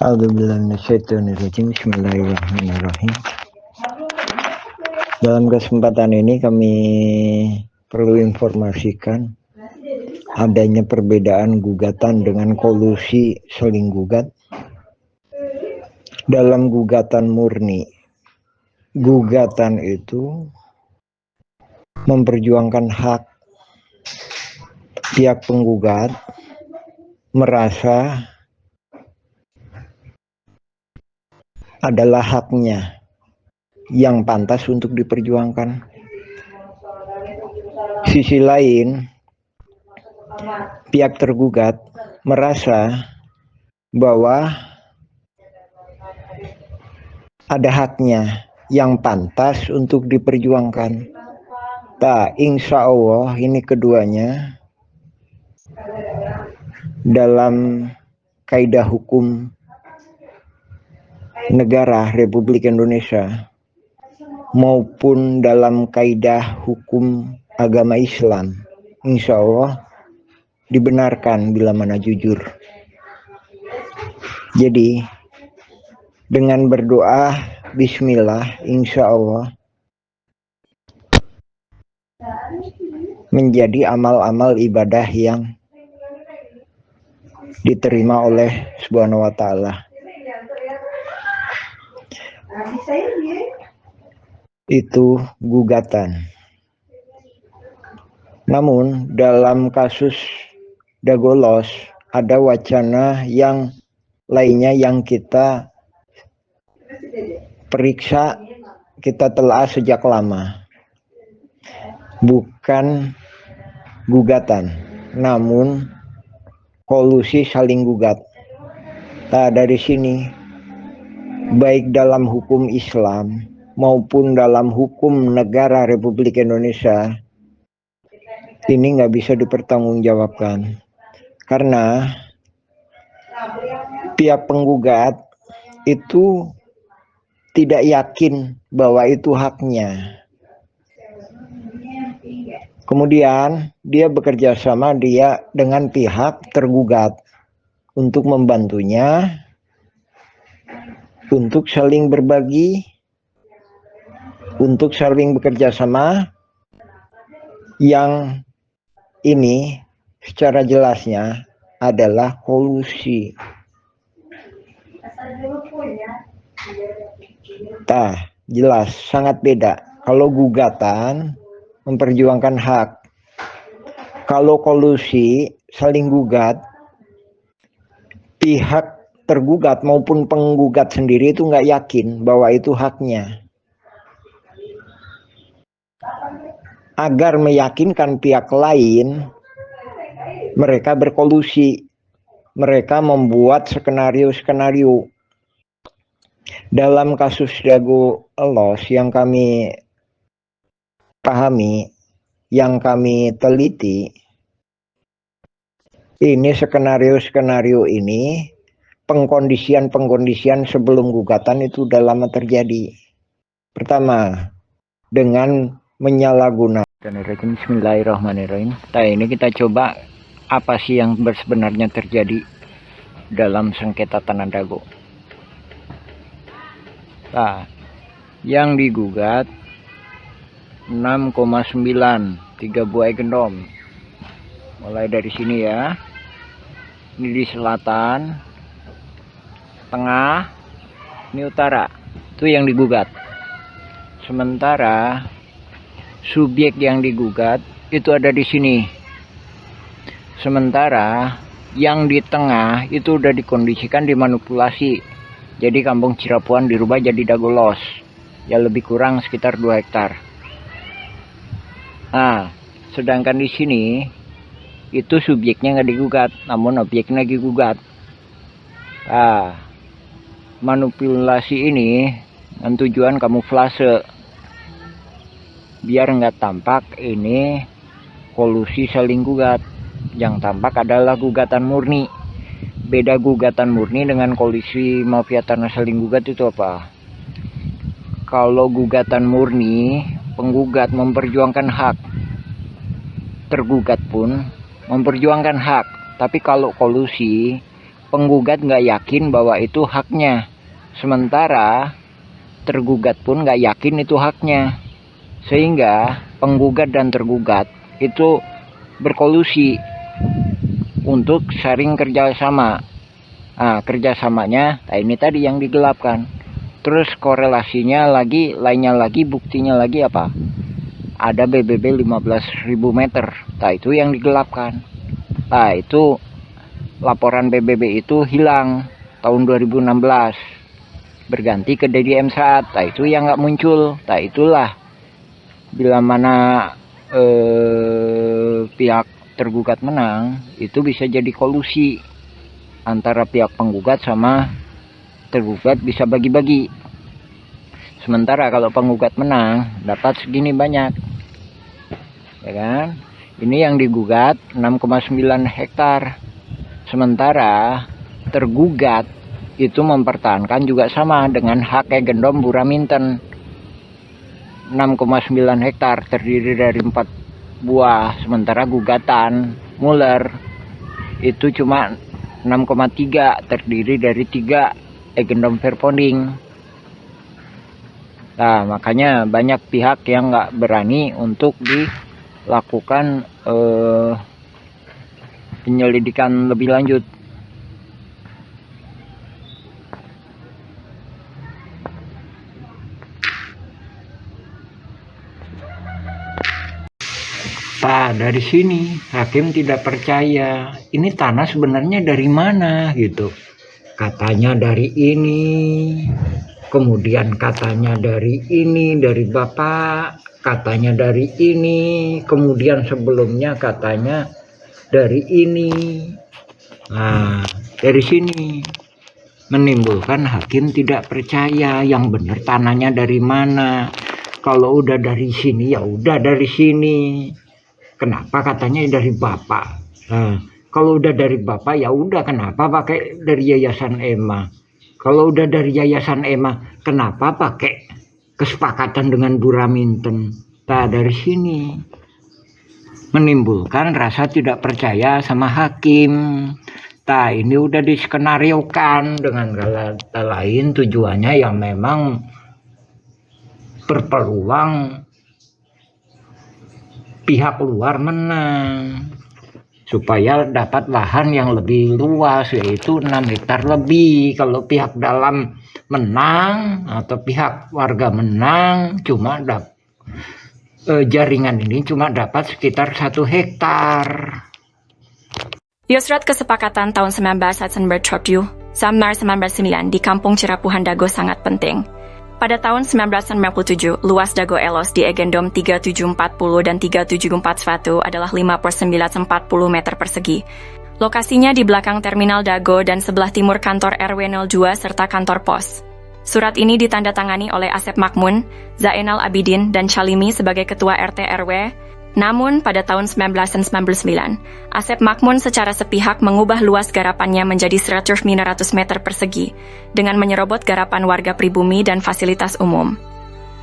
Bismillahirrahmanirrahim. Dalam kesempatan ini kami perlu informasikan adanya perbedaan gugatan dengan kolusi saling gugat. Dalam gugatan murni, gugatan itu memperjuangkan hak. Pihak penggugat merasa adalah haknya yang pantas untuk diperjuangkan. Sisi lain, pihak tergugat merasa bahwa ada haknya yang pantas untuk diperjuangkan. Insya Allah ini keduanya dalam kaidah hukum negara Republik Indonesia maupun dalam kaidah hukum agama Islam, insya Allah dibenarkan bila mana jujur. Jadi dengan berdoa bismillah, insya Allah menjadi amal-amal ibadah yang diterima oleh Subhanahu wa Ta'ala. Itu gugatan. Namun dalam kasus Dagolos ada wacana yang lainnya yang kita periksa, kita telah sejak lama. Bukan gugatan, namun kolusi saling gugat. Dari sini baik dalam hukum Islam maupun dalam hukum negara Republik Indonesia ini nggak bisa dipertanggungjawabkan karena pihak penggugat itu tidak yakin bahwa itu haknya. Kemudian dia bekerja sama dengan pihak tergugat untuk membantunya untuk saling berbagi, untuk saling bekerja sama. Yang ini secara jelasnya adalah kolusi. Jelas sangat beda. Kalau gugatan memperjuangkan hak, kalau kolusi saling gugat, pihak tergugat maupun penggugat sendiri itu nggak yakin bahwa itu haknya. Agar meyakinkan pihak lain, mereka berkolusi, mereka membuat skenario-skenario. Dalam kasus Dagolos yang kami pahami, yang kami teliti, ini skenario-skenario ini pengkondisian sebelum gugatan itu udah lama terjadi. Pertama, dengan menyalahgunakan. Bismillahirrahmanirrahim. Ini kita coba apa sih yang sebenarnya terjadi dalam sengketa Tanah Dago. Yang digugat 6,9 3 buah gendom. Mulai dari sini ya. Ini di selatan, tengah, ini utara. Itu yang digugat. Sementara subjek yang digugat itu ada di sini. Sementara yang di tengah itu udah dikondisikan, dimanipulasi. Jadi kampung Cirapuan dirubah jadi Dagolos. Ya lebih kurang sekitar 2 hektar. Sedangkan di sini itu subjeknya nggak digugat, namun objeknya digugat. Manipulasi ini dengan tujuan kamuflase, biar nggak tampak ini kolusi saling gugat. Yang tampak adalah gugatan murni. Beda gugatan murni dengan kolusi mafia tanah saling gugat itu apa? Kalau gugatan murni, penggugat memperjuangkan hak, tergugat pun memperjuangkan hak. Tapi kalau kolusi, penggugat nggak yakin bahwa itu haknya, sementara tergugat pun nggak yakin itu haknya, sehingga penggugat dan tergugat itu berkolusi untuk saling kerjasama. Nah, kerjasamanya, ini tadi yang digelapkan. Terus korelasinya lagi, lainnya lagi, buktinya lagi apa? Ada BBB 15.000 meter. Nah, itu yang digelapkan. Nah, itu laporan PBB itu hilang tahun 2016. Berganti ke Dedi M. Saad. Nah, itu yang nggak muncul. Nah, itulah bila mana pihak tergugat menang, itu bisa jadi kolusi antara pihak penggugat sama tergugat, bisa bagi-bagi. Sementara kalau penggugat menang dapat segini banyak, ya kan? Ini yang digugat 6,9 hektar, sementara tergugat itu mempertahankan juga sama dengan hak Egendom Buraminten 6,9 hektar terdiri dari 4 buah, sementara gugatan Muller itu cuma 6,3 terdiri dari 3 Egendom Verponding. Nah, makanya banyak pihak yang nggak berani untuk dilakukan penyelidikan lebih lanjut. Nah, dari sini hakim tidak percaya. Ini tanah sebenarnya dari mana gitu. Katanya dari ini, kemudian katanya dari ini, dari bapak, katanya dari ini, kemudian sebelumnya katanya dari ini. Nah, dari sini menimbulkan hakim tidak percaya yang benar tanahnya dari mana. Kalau udah dari sini ya udah dari sini. Kenapa katanya dari bapak? Nah, kalau udah dari bapak ya udah, kenapa pakai dari Yayasan EMA? Kalau udah dari Yayasan EMA, kenapa pakai kesepakatan dengan Buraminten? Nah, dari sini menimbulkan rasa tidak percaya sama hakim. Nah, ini udah diskenariokan dengan kata lain, tujuannya yang memang berpeluang pihak luar menang supaya dapat lahan yang lebih luas, yaitu 6 hektar lebih. Kalau pihak dalam menang atau pihak warga menang, cuma jaringan ini cuma dapat sekitar 1 hektar. Yusrat Kesepakatan tahun 19 Bertrobju, Samar 1909 di Kampung Cirapuhan Dago sangat penting. Pada tahun 1997, luas Dago Elos di Egendom 3740 dan 3741 adalah 5/940 meter persegi. Lokasinya di belakang terminal Dago dan sebelah timur kantor RW 02 serta kantor pos. Surat ini ditandatangani oleh Asep Makmun, Zainal Abidin, dan Chalimi sebagai ketua RT RW. Namun, pada tahun 1999, Asep Makmun secara sepihak mengubah luas garapannya menjadi 100 meter persegi, dengan menyerobot garapan warga pribumi dan fasilitas umum.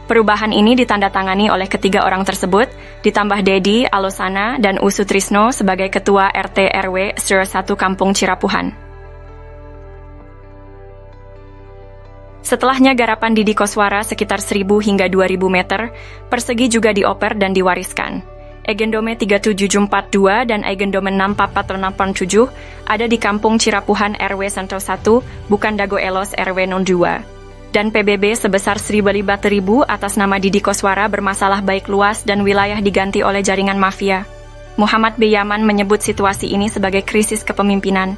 Perubahan ini ditandatangani oleh ketiga orang tersebut, ditambah Dedi, Alosana, dan Usutrisno sebagai ketua RT RW 01 Kampung Cirapuhan. Setelahnya garapan di Dikoswara sekitar 1.000 hingga 2.000 meter persegi juga dioper dan diwariskan. Egendome 3742 dan Egendome 64487 ada di Kampung Cirapuhan RW 101, bukan Dago Elos RW 02. Dan PBB sebesar 1.000 atas nama Didi Koswara bermasalah baik luas dan wilayah diganti oleh jaringan mafia. Muhammad B. Yaman menyebut situasi ini sebagai krisis kepemimpinan.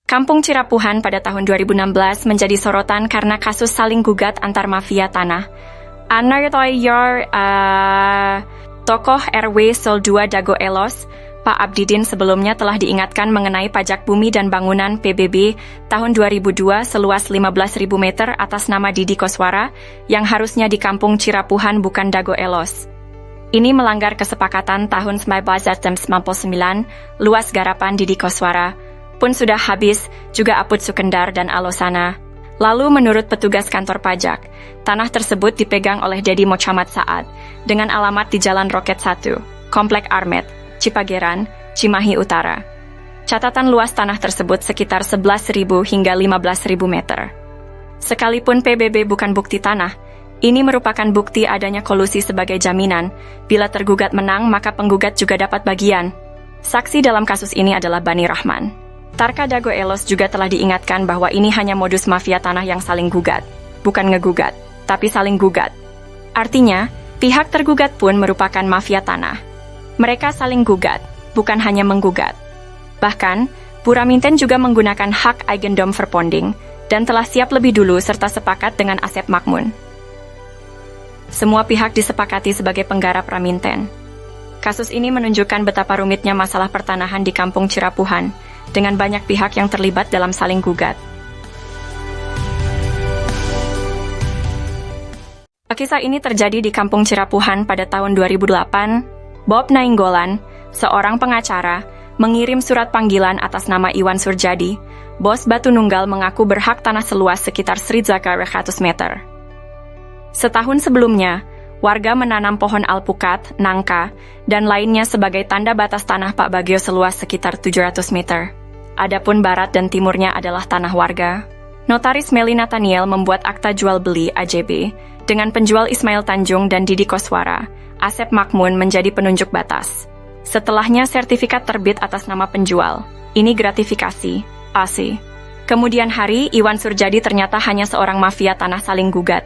Kampung Cirapuhan pada tahun 2016 menjadi sorotan karena kasus saling gugat antar mafia tanah. Tokoh RW 02 Dago Elos, Pak Abdidin sebelumnya telah diingatkan mengenai pajak bumi dan bangunan PBB tahun 2002 seluas 15.000 meter atas nama Didi Koswara yang harusnya di Kampung Cirapuhan bukan Dago Elos. Ini melanggar kesepakatan tahun 1999, luas garapan Didi Koswara pun sudah habis, juga Aput Sukendar dan Alosana. Lalu menurut petugas kantor pajak, tanah tersebut dipegang oleh Dedi Mochamat Saad dengan alamat di Jalan Roket 1, Komplek Armet, Cipageran, Cimahi Utara. Catatan luas tanah tersebut sekitar 11.000 hingga 15.000 meter. Sekalipun PBB bukan bukti tanah, ini merupakan bukti adanya kolusi sebagai jaminan. Bila tergugat menang, maka penggugat juga dapat bagian. Saksi dalam kasus ini adalah Bani Rahman. Tarka Dago Elos juga telah diingatkan bahwa ini hanya modus mafia tanah yang saling gugat, bukan ngegugat, tapi saling gugat. Artinya, pihak tergugat pun merupakan mafia tanah. Mereka saling gugat, bukan hanya menggugat. Bahkan, Buraminten juga menggunakan hak Eigendom Verponding dan telah siap lebih dulu serta sepakat dengan Asep Makmun. Semua pihak disepakati sebagai penggarap Raminten. Kasus ini menunjukkan betapa rumitnya masalah pertanahan di Kampung Cirapuhan, dengan banyak pihak yang terlibat dalam saling gugat. Kisah ini terjadi di Kampung Cirapuhan pada tahun 2008. Bob Nainggolan, seorang pengacara, mengirim surat panggilan atas nama Iwan Surjadi, bos Batu Nunggal, mengaku berhak tanah seluas sekitar 100 meter. Setahun sebelumnya, warga menanam pohon alpukat, nangka, dan lainnya sebagai tanda batas tanah Pak Bagio seluas sekitar 700 meter. Adapun barat dan timurnya adalah tanah warga. Notaris Meli Nathaniel membuat akta jual beli AJB dengan penjual Ismail Tanjung dan Didi Koswara. Asep Makmun menjadi penunjuk batas. Setelahnya sertifikat terbit atas nama penjual. Ini gratifikasi, AC. Kemudian hari, Iwan Surjadi ternyata hanya seorang mafia tanah saling gugat.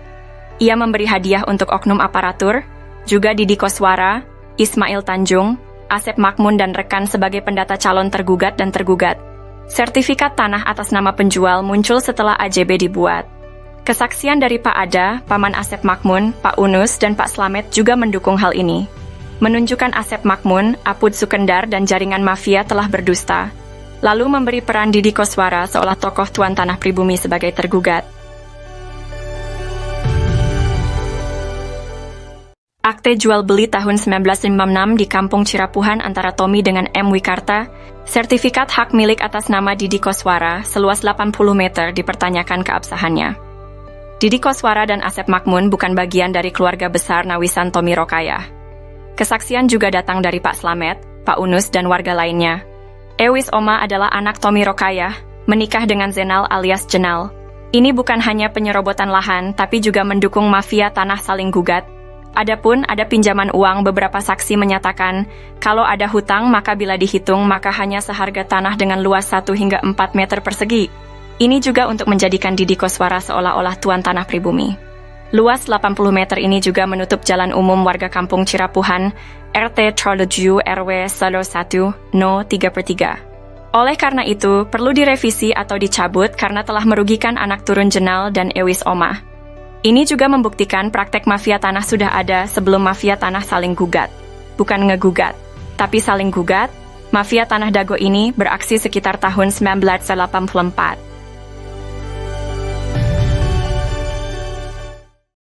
Ia memberi hadiah untuk oknum aparatur, juga Didi Koswara, Ismail Tanjung, Asep Makmun dan rekan sebagai pendata calon tergugat dan tergugat. Sertifikat tanah atas nama penjual muncul setelah AJB dibuat. Kesaksian dari Pak Ada, Paman Asep Makmun, Pak Unus, dan Pak Slamet juga mendukung hal ini. Menunjukkan Asep Makmun, Apud Sukendar, dan jaringan mafia telah berdusta. Lalu memberi peran Didi Koswara seolah tokoh tuan tanah pribumi sebagai tergugat. Akte jual beli tahun 1956 di Kampung Cirapuhan antara Tommy dengan M. Wikarta, sertifikat hak milik atas nama Didi Koswara seluas 80 meter dipertanyakan keabsahannya. Didi Koswara dan Asep Makmun bukan bagian dari keluarga besar Nawisan Tommy Rokayah. Kesaksian juga datang dari Pak Slamet, Pak Unus, dan warga lainnya. Ewis Oma adalah anak Tommy Rokayah, menikah dengan Zenal alias Jenal. Ini bukan hanya penyerobotan lahan, tapi juga mendukung mafia tanah saling gugat. Adapun ada pinjaman uang, beberapa saksi menyatakan, kalau ada hutang maka bila dihitung maka hanya seharga tanah dengan luas 1 hingga 4 meter persegi. Ini juga untuk menjadikan Didi Koswara seolah-olah tuan tanah pribumi. Luas 80 meter ini juga menutup jalan umum warga Kampung Cirapuhan, RT Troloju RW 1 No 3/3. Oleh karena itu, perlu direvisi atau dicabut karena telah merugikan anak turun Jenal dan Ewis Oma. Ini juga membuktikan praktek mafia tanah sudah ada sebelum mafia tanah saling gugat. Bukan ngegugat, tapi saling gugat. Mafia tanah Dago ini beraksi sekitar tahun 1984.